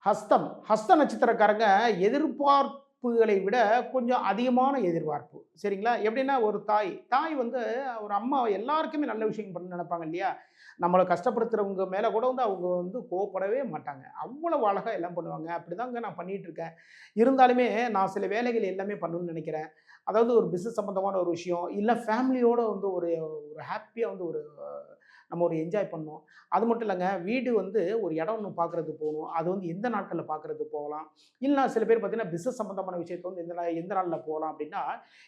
ஹஸ்த நட்சத்திரக்காரங்க எதிர்பார்ப்புகளை விட கொஞ்சம் அதிகமான எதிர்பார்ப்பு. சரிங்களா? எப்படின்னா ஒரு தாய் வந்து ஒரு அம்மா எல்லாருக்குமே நல்ல விஷயம் பண்ணணும்னு நெனைப்பாங்க இல்லையா? நம்மள கஷ்டப்படுத்துறவங்க மேல கூட வந்து அவங்க வந்து கோவப்படவே மாட்டாங்க. அவ்வளவு அழகா எல்லாம் பண்ணுவாங்க. அப்படிதாங்க நான் பண்ணிட்டு இருக்கேன். இருந்தாலுமே நான் சில வேலைகள் எல்லாமே பண்ணணும்னு நெனைக்கிறேன். அதாவது ஒரு பிசினஸ் சம்மந்தமான ஒரு விஷயம், இல்ல ஃபேமிலியோட வந்து ஒரு ஒரு ஹேப்பியா வந்து ஒரு நம்ம ஒரு என்ஜாய் பண்ணணும். அது மட்டும் இல்லங்க, வீடு வந்து ஒரு இடம் ஒண்ணு பார்க்கறதுக்கு போணும். அது வந்து எந்த நாட்கள்ல பார்க்கறதுக்கு போகலாம். இல்ல சில பேர் பார்த்தீங்கன்னா, பிசினஸ் சம்பந்தமான விஷயத்த வந்து எந்த நாள்ல போலாம் அப்டின்னா,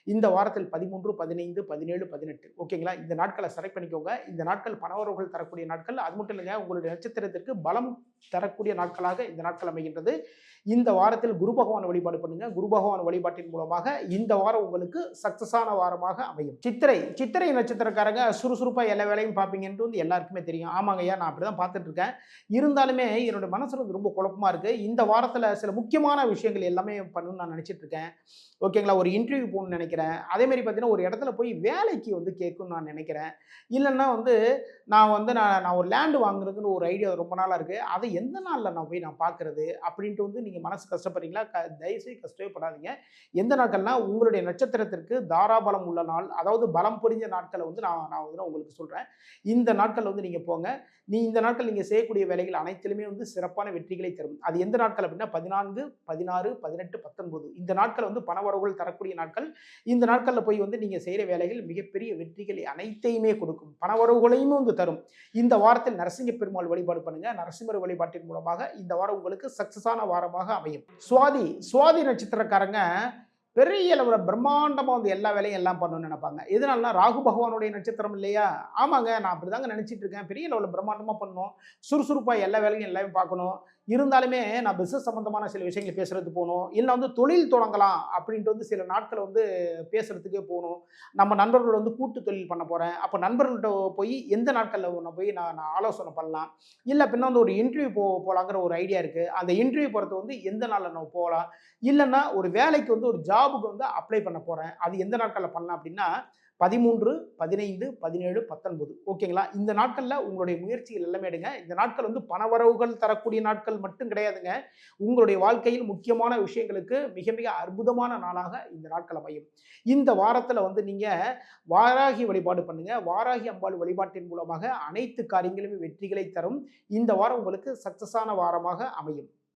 இந்த வாரத்தில் 13, 15, 17, 18 ஓகேங்களா? இந்த நாட்கள செலக்ட் பண்ணிக்கோங்க. இந்த நாட்கள் பணவரவுகள் தரக்கூடிய நாட்கள். அது மட்டும் இல்லங்க, உங்களுடைய நட்சத்திரத்திற்கு பலம் தரக்கூடிய நாட்களாக இந்த நாட்கள் அமைகின்றது. இந்த வாரத்தில் குரு பகவான் வழிபாடு பண்ணுங்க. குரு பகவான் வழிபாட்டின் மூலமாக இந்த வாரம் உங்களுக்கு சக்சஸான வாரமாக அமையும். சித்திரை நட்சத்திரக்காரங்க சுறுசுறுப்பா எல்லா வேலையும் பார்ப்பீங்கன்ட்டு வந்து எல்லாருக்குமே தெரியும். ஆமாங்கய்யா, நான் அப்படிதான் பார்த்துட்டு இருக்கேன். இருந்தாலுமே என்னோட மனசுல வந்து ரொம்ப குழப்பமா இருக்கு. இந்த வாரத்துல சில முக்கியமான விஷயங்கள் எல்லாமே பண்ணணும்னு நான் நினைச்சிட்டு இருக்கேன். ஓகேங்களா? ஒரு இன்டர்வியூ போகணும்னு நினைக்கிறேன். அதே மாரி பார்த்தீங்கன்னா, ஒரு இடத்துல போய் வேலைக்கு வந்து கேட்கணும்னு நான் நினைக்கிறேன். இல்லன்னா வந்து நான் ஒரு லேண்ட் வாங்குறதுன்னு ஒரு ஐடியா ரொம்ப நாளா இருக்கு. அத எந்த நாள்ல நான் பார்க்கிறது? அப்படின்ட்டு வந்து நீங்க மனசு கஷ்டப்படுறீங்களா? தயவுசெய்து கஷ்டமே படாதீங்க. எந்த நாட்கள்னா, உங்களுடைய நட்சத்திரத்திற்கு தாராபலம் உள்ள நாள், அதாவது பலம் பொரிஞ்ச நாட்கள வந்து நான் நான் வந்து உங்களுக்கு சொல்றேன். இந்த நாட்கள்ல வந்து நீங்க போங்க. இந்த நாட்கள் நீங்க செய்யக்கூடிய வேலைகள் அனைத்திலுமே வந்து சிறப்பான வெற்றிகளை தரும். அது எந்த நாட்கள் அப்படின்னா 14, 16, 18, 19 இந்த நாட்கள் வந்து பணவரவுகள் தரக்கூடிய நாட்கள். இந்த நாட்கள்ல போய் வந்து நீங்க செய்ற வேலைகள் மிகப்பெரிய வெற்றிகளை அனைத்தையுமே கொடுக்கும். பணவரவுகளையும் வந்து தரும். இந்த வாரத்தில் நரசிங்க பெருமாள் வழிபாடு பண்ணுங்க. நரசிம்மர் வழிபாட்டின் மூலமாக இந்த வாரம் உங்களுக்கு சக்சஸான வாரமாக அமையும். சுவாதி நட்சத்திரக்காரங்க பெரிய அளவுல பிரம்மாண்டமா வந்து எல்லா வேலையும் எல்லாம் பண்ணணும்னு நெனைப்பாங்க. எதனாலனா ராகு பகவானுடைய நட்சத்திரம் இல்லையா? ஆமாங்க. நான் அப்படிதாங்க நெனைச்சிட்டு இருக்கேன். பெரிய லெவல்ல பிரம்மாண்டமா பண்ணணும். சுறுசுறுப்பா எல்லா வேலையும் எல்லாமே பார்க்கணும். இருந்தாலுமே நான் பிசினஸ் சம்பந்தமான சில விஷயங்கள் பேசுறதுக்கு போணும். இல்ல வந்து தொழில் தொடங்கலாம் அப்படின்ட்டு வந்து சில நாட்கள் வந்து பேசுறதுக்கே போணும். நம்ம நண்பர்கள் வந்து கூட்டு தொழில் பண்ண போறேன். அப்ப நண்பர்கள்ட்ட போய் எந்த நாட்கள்ல நான் போய் நான் நான் ஆலோசனை பண்ணலாம். இல்ல பின்ன வந்து ஒரு இன்டர்வியூ போலாங்கிற ஒரு ஐடியா இருக்கு. அந்த இன்டர்வியூ போறது வந்து எந்த நாள்ல நம்ம போலாம். இல்லன்னா ஒரு வேலைக்கு வந்து ஒரு ஜாப்க்கு வந்து அப்ளை பண்ண போறேன். அது எந்த நாட்கள்ல பண்ணலாம் அப்டின்னா, 13, 15, 17, 19 ஓகேங்களா? இந்த நாட்கள்ல உங்களுடைய முயற்சிகள் எல்லாமே எடுங்க. இந்த நாட்கள் வந்து பணவரவுகள் தரக்கூடிய நாட்கள் மட்டும் கிடையாதுங்க. உங்களுடைய வாழ்க்கையில் முக்கியமான விஷயங்களுக்கு மிக மிக அற்புதமான நாளாக இந்த நாட்கள் அமையும். இந்த வாரத்துல வந்து நீங்க வாராகி வழிபாடு பண்ணுங்க. வாராகி அம்பாள் வழிபாட்டின் மூலமாக அனைத்து காரியங்களுமே வெற்றிகளை தரும். இந்த வாரம் உங்களுக்கு சக்சஸான வாரமாக அமையும்.